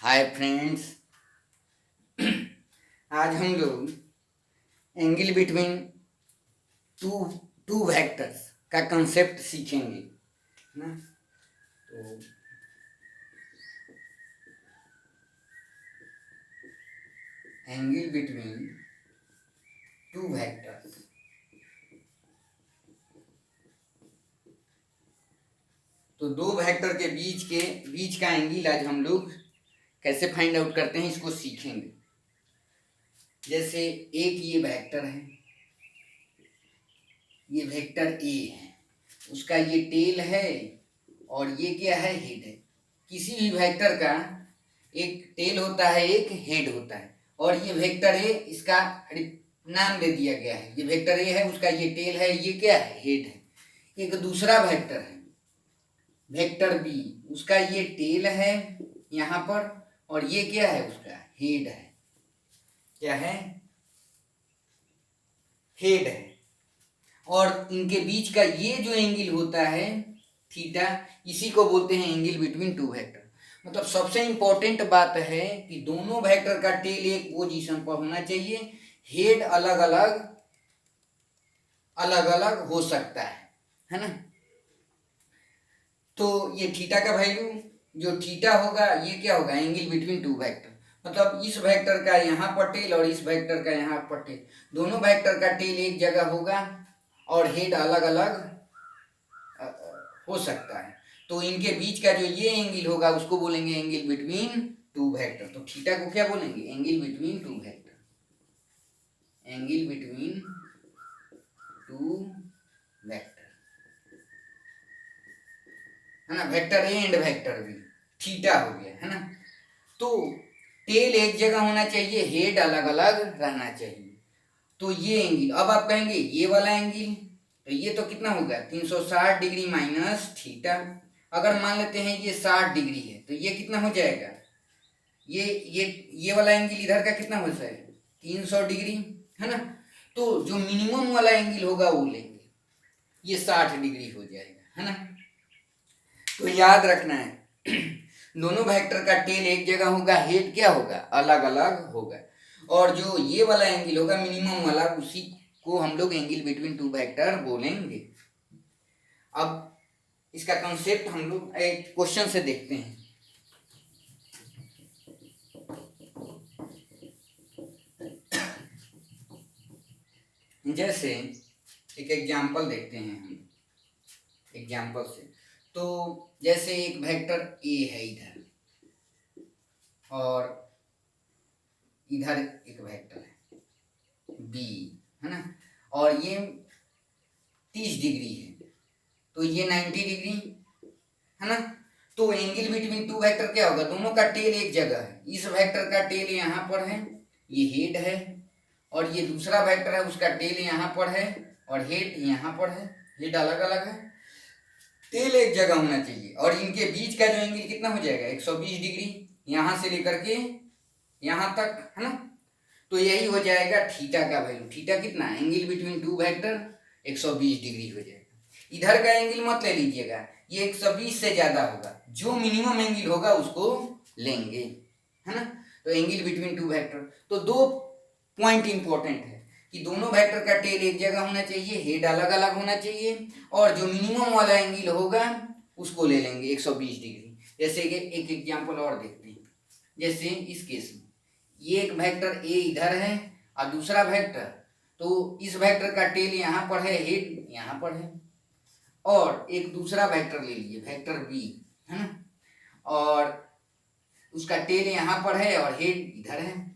Hi friends. आज हम लोग angle between to two vectors का कंसेप्ट सीखेंगे ना। तो एंगल बिटवीन टू वेक्टर्स, तो दो वेक्टर के बीच का एंगल आज हम लोग कैसे फाइंड आउट करते हैं इसको सीखेंगे। जैसे एक ये वेक्टर है, ये वेक्टर ए है, उसका ये टेल है और ये क्या है, हेड है। किसी भी वेक्टर का एक टेल होता है, एक हेड होता है, और ये वेक्टर ए, इसका नाम दे दिया गया है। ये वेक्टर ए है, उसका ये टेल है, ये क्या है, हेड है। एक दूसरा वेक्टर है, वेक्टर बी, उसका ये टेल है यहाँ पर, और ये क्या है, उसका हेड है। क्या है, हेड है। और इनके बीच का ये जो एंगल होता है थीटा, इसी को बोलते हैं एंगल बिटवीन टू वेक्टर। मतलब सबसे इंपॉर्टेंट बात है कि दोनों वेक्टर का टेल एक पोजीशन पर होना चाहिए, हेड अलग अलग हो सकता है ना। तो ये थीटा का वैल्यू जो थीटा होगा, ये क्या होगा, एंगल बिटवीन टू वेक्टर। मतलब इस वेक्टर का यहाँ पर टेल और इस वेक्टर का यहाँ पर टेल, दोनों वेक्टर का टेल एक जगह होगा और हेड अलग अलग हो सकता है। तो इनके बीच का जो ये एंगल होगा उसको बोलेंगे एंगल बिटवीन टू वेक्टर। तो थीटा को क्या बोलेंगे, angle between two vector, angle between two vector, है ना। Vector A and vector B, theta हो गया, है ना। तो टेल एक जगह होना चाहिए, हेड अलग अलग रहना चाहिए। तो ये एंगल, अब आप कहेंगे ये वाला एंगल, तो ये तो कितना होगा, 360 डिग्री माइनस थीटा। अगर मान लेते हैं ये 60 डिग्री है, तो ये कितना हो जाएगा, ये वाला एंगल इधर का कितना हो जाएगा, 300 डिग्री, है ना। तो जो मिनिमम वाला एंगल होगा वो लेंगे, ये 60 डिग्री हो जाएगा, है ना। तो याद रखना है दोनों वेक्टर का टेल एक जगह होगा, हेड क्या होगा, अलग अलग होगा। और जो ये वाला एंगल होगा मिनिमम वाला, उसी को हम लोग एंगल बिटवीन टू वेक्टर बोलेंगे। अब इसका कंसेप्ट हम लोग एक क्वेश्चन से देखते हैं। जैसे एक एग्जांपल देखते हैं हम, एग्जांपल से। तो जैसे एक वेक्टर ए है इधर, और इधर एक वेक्टर है बी, है ना। और ये 30 डिग्री है, तो ये 90 डिग्री, है ना। तो एंगल बिटवीन टू वेक्टर क्या होगा, दोनों का टेल एक जगह है। इस वेक्टर का टेल यहाँ पर है, ये हेड है, और ये दूसरा वेक्टर है उसका टेल यहाँ पर है और हेड यहाँ पर है। हेड अलग अलग है, टेल एक जगह होना चाहिए, और इनके बीच का जो एंगल कितना हो जाएगा, 120 डिग्री, यहाँ से लेकर के यहाँ तक, है ना। तो यही हो जाएगा थीटा का वैल्यू। थीटा कितना, angle between two vector 120 degree हो जाएगा। इधर का एंगल मत ले लीजिएगा, ये 120 से ज्यादा होगा, जो मिनिमम एंगल होगा उसको लेंगे, है ना। तो एंगल बिटवीन टू वेक्टर, तो दो पॉइंट इंपॉर्टेंट है कि दोनों वेक्टर का टेल एक जगह होना चाहिए, हेड अलग अलग होना चाहिए, और जो मिनिमम वाला एंगल होगा उसको ले लेंगे 120 डिग्री। जैसे कि एक एग्जांपल और देखते हैं। जैसे इस केस में ये एक वेक्टर ए इधर है और दूसरा वेक्टर, तो इस वेक्टर का टेल यहाँ पर है, हेड यहाँ पर है, और एक दूसरा वेक्टर ले लीजिए वेक्टर बी, है ना, और उसका टेल यहाँ पर है और हेड इधर है।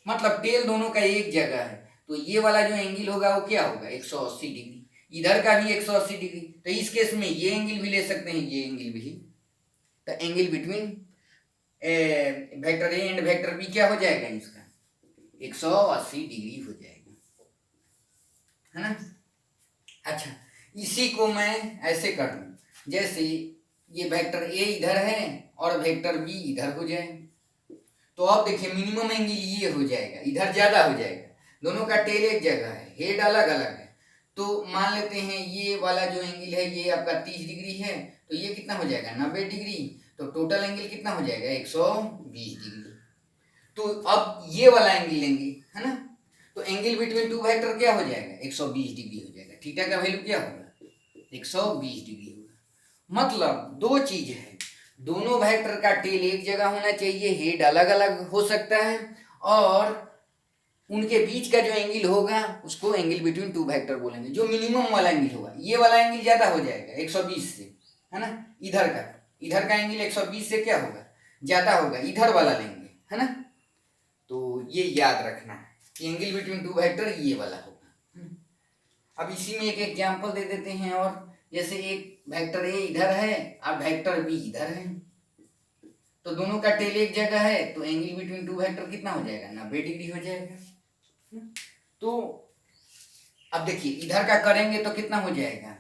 मतलब टेल दोनों का एक जगह है, तो ये वाला जो एंगल होगा वो क्या होगा, 180 डिग्री, इधर का भी 180 डिग्री। तो इस केस में ये एंगल भी ले सकते हैं, ये एंगल भी। तो angle between vector A and vector B क्या हो जाएगा, इसका 180 डिग्री हो जाएगा, है ना। अच्छा, इसी को मैं ऐसे कर दूं, जैसे ये वेक्टर ए इधर है और वेक्टर बी इधर हो जाए, तो अब देखिए मिनिमम एंगल ये हो जाएगा, इधर ज्यादा हो जाएगा, दोनों का टेल एक जगह है, हेड अलग अलग है। तो मान लेते हैं ये वाला जो एंगल है ये आपका 30 डिग्री है, तो ये कितना हो जाएगा, 90 डिग्री। तो टोटल एंगल कितना हो जाएगा 120 डिग्री। तो अब ये वाला एंगल लेंगे, है ना, तो एंगल बिटवीन टू वेक्टर क्या हो जाएगा 120 डिग्री हो जाएगा। थीटा का वैल्यू क्या होगा 120 डिग्री होगा। मतलब दो चीज है, दोनों वेक्टर का टेल एक जगह होना चाहिए, हेड अलग अलग हो सकता है, और उनके बीच का जो एंगल होगा उसको एंगल बिटवीन टू वेक्टर बोलेंगे। जो मिनिमम वाला एंगल होगा, ये वाला एंगल ज्यादा हो जाएगा 120 से, है ना, इधर का एंगल 120 से क्या होगा ज्यादा होगा, इधर वाला लेंगे, है ना। तो ये याद रखना है कि एंगल बिटवीन टू वेक्टर ये वाला होगा। अब इसी में एक एग्जांपल दे देते हैं, और जैसे एक वेक्टर ए इधर है और वेक्टर बी इधर है, तो दोनों का टेल एक जगह है, तो एंगल बिटवीन टू वेक्टर कितना हो जाएगा 90 डिग्री हो जाएगा। तो अब देखिए इधर का करेंगे तो कितना हो जाएगा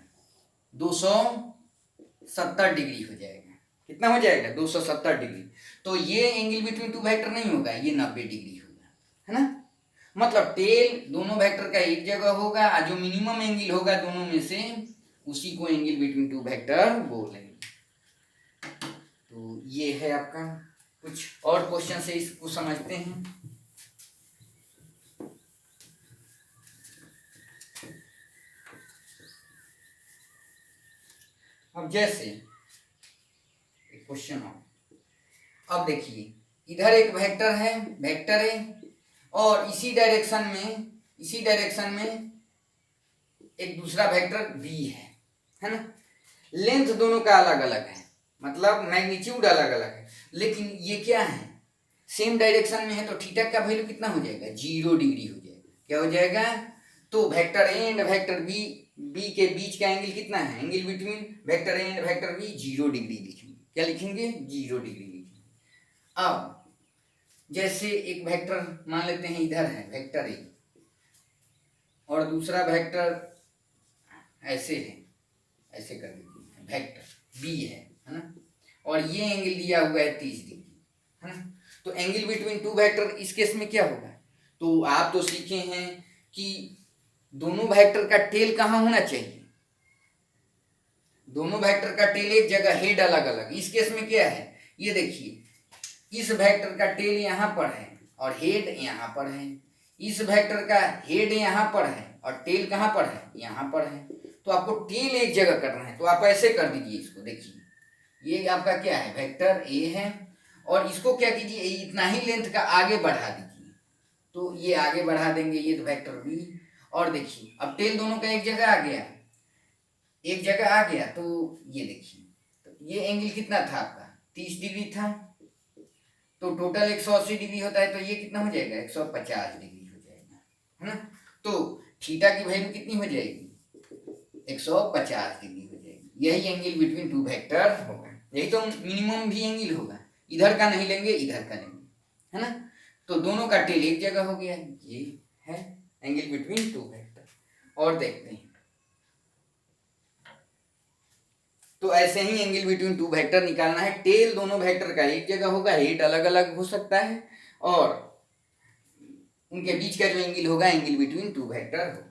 270 डिग्री हो जाएगा। कितना हो जाएगा 270 डिग्री। तो ये एंगल बिटवीन टू वेक्टर नहीं होगा, ये 90 डिग्री होगा, है ना। मतलब टेल दोनों वेक्टर का एक जगह होगा, और जो मिनिमम एंगल होगा दोनों में से उसी को एंगल बिटवीन टू वेक्टर बोलेंगे। तो ये है आपका। कुछ और क्वेश्चन से इसको समझते हैं। अब जैसे एक क्वेश्चन अब देखिए, इधर एक वेक्टर है, वेक्टर है, और इसी डायरेक्शन में एक दूसरा वेक्टर बी है ना। लेंथ दोनों का अलग अलग है, मतलब मैग्नीट्यूड अलग अलग है, लेकिन ये क्या है सेम डायरेक्शन में है, तो थीटा का वैल्यू कितना हो जाएगा 0 डिग्री हो जाएगा। क्या हो जाएगा, तो vector A and vector B के बीच का एंगल कितना है, angle between vector A and vector B 0 degree लिखेंगे। क्या लिखेंगे 0 डिग्री लिखेंगे। अब जैसे एक वेक्टर मान लेते हैं इधर है वेक्टर ए, और दूसरा वेक्टर ऐसे है, ऐसे कर दीजिए वेक्टर बी है ना, और ये एंगल दिया हुआ है 30 डिग्री, है ना। तो एंगल बिटवीन टू वेक्टर इस केस में क्या होगा, तो आप तो सीखे हैं कि दोनों वेक्टर का टेल कहाँ होना चाहिए, दोनों वेक्टर का टेल एक जगह, हेड अलग अलग। इस केस में क्या है, ये देखिए इस वेक्टर का टेल यहाँ पर है और हेड यहाँ पर है, इस वेक्टर का हेड यहाँ पर है और टेल कहाँ पर है, यहाँ पर है। तो आपको टेल एक जगह करना है, तो आप ऐसे कर दीजिए इसको। देखिए ये आपका क्या है वेक्टर ए है, और इसको क्या कीजिए इतना ही लेंथ का आगे बढ़ा दीजिए, तो ये आगे बढ़ा देंगे, ये तो वेक्टर बी। और देखिए अब टेल दोनों का एक जगह आ गया, एक जगह आ गया, तो ये देखिए तो ये एंगल कितना था आपका 30 डिग्री था, तो टोटल 180 डिग्री होता है, तो ये कितना हो जाएगा 150 डिग्री हो जाएगा, है ना। तो थीटा की वैल्यू कितनी हो जाएगी 150 डिग्री हो जाएगी। यही एंगल बिटवीन टू वेक्टर होगा, यही तो मिनिमम भी एंगल होगा। इधर का नहीं लेंगे, इधर का लेंगे, है ना। तो दोनों का टेल एक जगह हो गया, ये है एंगल बिटवीन टू वेक्टर। और देखते हैं, तो ऐसे ही एंगल बिटवीन टू वेक्टर निकालना है। टेल दोनों वेक्टर का एक जगह होगा, हेड अलग अलग हो सकता है, और उनके बीच का जो एंगल होगा एंगल बिटवीन टू वेक्टर होगा।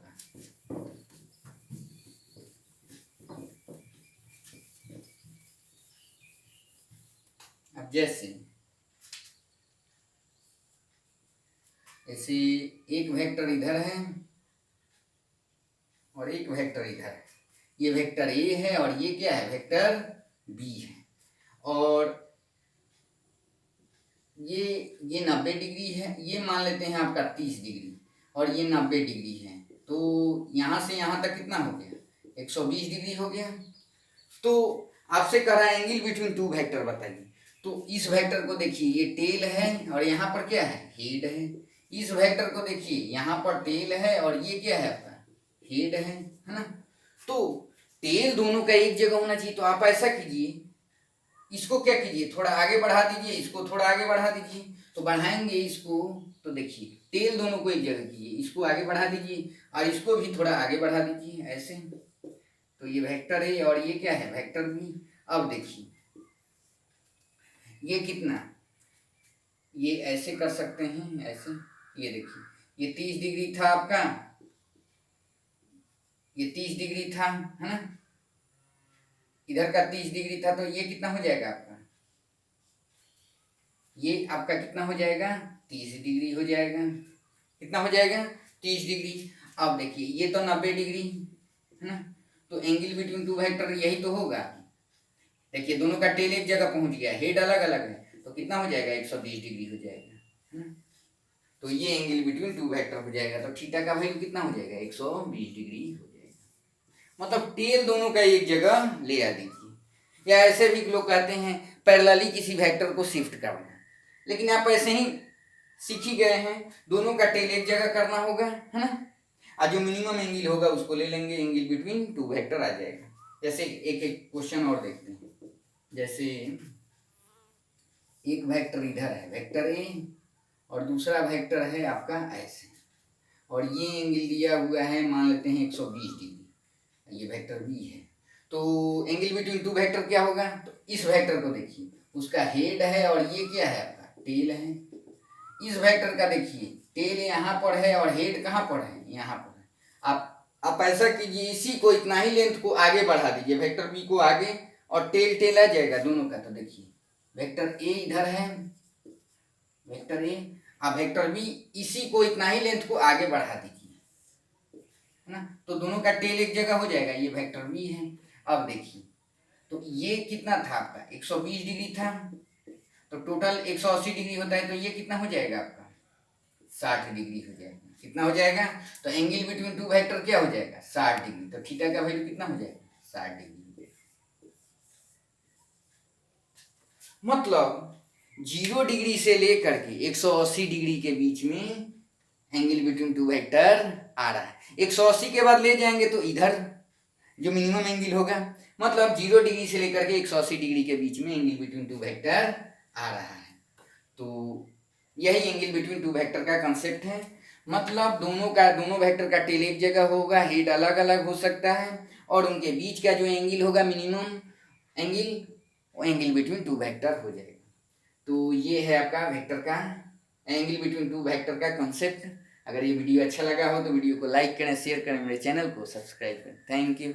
अब जैसे ऐसे एक वेक्टर इधर है और एक वेक्टर इधर है, ये वेक्टर ए है और ये क्या है वेक्टर बी है, और ये 90 डिग्री है, ये मान लेते हैं आपका 30 डिग्री, और ये 90 डिग्री है, तो यहाँ से यहाँ तक कितना हो गया 120 डिग्री हो गया। तो आपसे कह रहा है एंगल बिटवीन टू वेक्टर बताइए, तो इस वेक्टर को देखिए ये टेल है और यहाँ पर क्या है हेड है, इस वेक्टर को देखिए यहाँ पर टेल है और ये क्या है आपका हेड है ना। तो टेल दोनों का एक जगह होना चाहिए, तो आप ऐसा कीजिए, इसको क्या कीजिए थोड़ा आगे बढ़ा दीजिए, इसको थोड़ा आगे बढ़ा दीजिए, तो बढ़ाएंगे इसको, तो देखिए टेल दोनों को एक जगह कीजिए, इसको आगे बढ़ा दीजिए और इसको भी थोड़ा आगे बढ़ा दीजिए ऐसे। तो ये वेक्टर है और ये क्या है वेक्टर बी। अब देखिए ये कितना, ये ऐसे कर सकते हैं ऐसे, ये देखिए ये 30 डिग्री था आपका, ये 30 डिग्री था, है ना, इधर का 30 डिग्री था, तो ये कितना हो जाएगा आपका ये आपका कितना हो जाएगा, 30 डिग्री हो जाएगा। कितना हो जाएगा, 30 डिग्री। अब देखिए ये तो 90 डिग्री है ना, तो एंगल बिटवीन टू वेक्टर यही तो होगा। देखिए दोनों का टेल एक जगह पहुंच गया, हेड अलग अलग है, तो कितना हो जाएगा, 120 डिग्री हो जाएगा, है ना। तो ये एंगल बिटवीन टू वेक्टर हो जाएगा, तो थीटा का वैल्यू कितना हो जाएगा, 120 डिग्री हो जाएगा। मतलब टेल दोनों का एक जगह ले आ दीजिए। या ऐसे भी लोग कहते हैं पैरेलली किसी वेक्टर को शिफ्ट करना, लेकिन आप ऐसे ही सीख ही गए हैं, दोनों का टेल एक जगह करना होगा, है ना। और जो मिनिमम एंगल होगा उसको ले लेंगे, एंगल बिटवीन टू वेक्टर आ जाएगा। जैसे एक एक क्वेश्चन और देखते हैं। जैसे एक वेक्टर इधर है, वेक्टर ए, और दूसरा वेक्टर है आपका ऐसे, और ये एंगल दिया हुआ है, मान लेते हैं 120 डिग्री, ये वेक्टर बी है। तो एंगल बिटवीन टू वेक्टर क्या होगा, तो इस वेक्टर को देखिए, उसका हेड है और ये क्या है आपका टेल है। इस वेक्टर का देखिए टेल यहाँ पर है और हेड कहाँ पर है, यहाँ पर है। आप ऐसा कीजिए, इसी को इतना ही लेंथ को आगे बढ़ा दीजिए, वेक्टर बी को आगे, और टेल टेल आ जाएगा दोनों का। तो देखिए वेक्टर ए इधर है, वेक्टर ए, अब वेक्टर बी, इसी को इतना ही लेंथ को आगे बढ़ा दीजिए, है ना, तो दोनों का टेल एक जगह हो जाएगा, ये वेक्टर बी है। अब देखिए तो ये कितना था आपका, 120 डिग्री था, तो टोटल 180 डिग्री होता है, तो ये कितना हो जाएगा आपका, 60 डिग्री हो जाएगा। कितना हो जाएगा, तो एंगल बिटवीन टू वेक्टर क्या हो जाएगा, 60 डिग्री। तो थीटा का वैल्यू कितना हो जाएगा, 60 डिग्री हो जाएगा। मतलब 0 डिग्री से लेकर के 180 डिग्री के बीच में एंगल बिटवीन टू वेक्टर आ रहा है। 180 के बाद ले जाएंगे तो इधर जो मिनिमम एंगल होगा, मतलब 0 डिग्री से लेकर के 180 डिग्री के बीच में एंगल बिटवीन टू वेक्टर आ रहा है। तो यही एंगल बिटवीन टू वेक्टर का कंसेप्ट है। मतलब दोनों वेक्टर का टेल एक जगह होगा, हेड अलग अलग हो सकता है, और उनके बीच का जो एंगल होगा मिनिमम एंगल, वो एंगल बिटवीन टू वेक्टर हो जाएगा। तो ये है आपका वेक्टर का, एंगल बिटवीन टू वेक्टर का कंसेप्ट। अगर ये वीडियो अच्छा लगा हो तो वीडियो को लाइक करें, शेयर करें, मेरे चैनल को सब्सक्राइब करें। Thank you.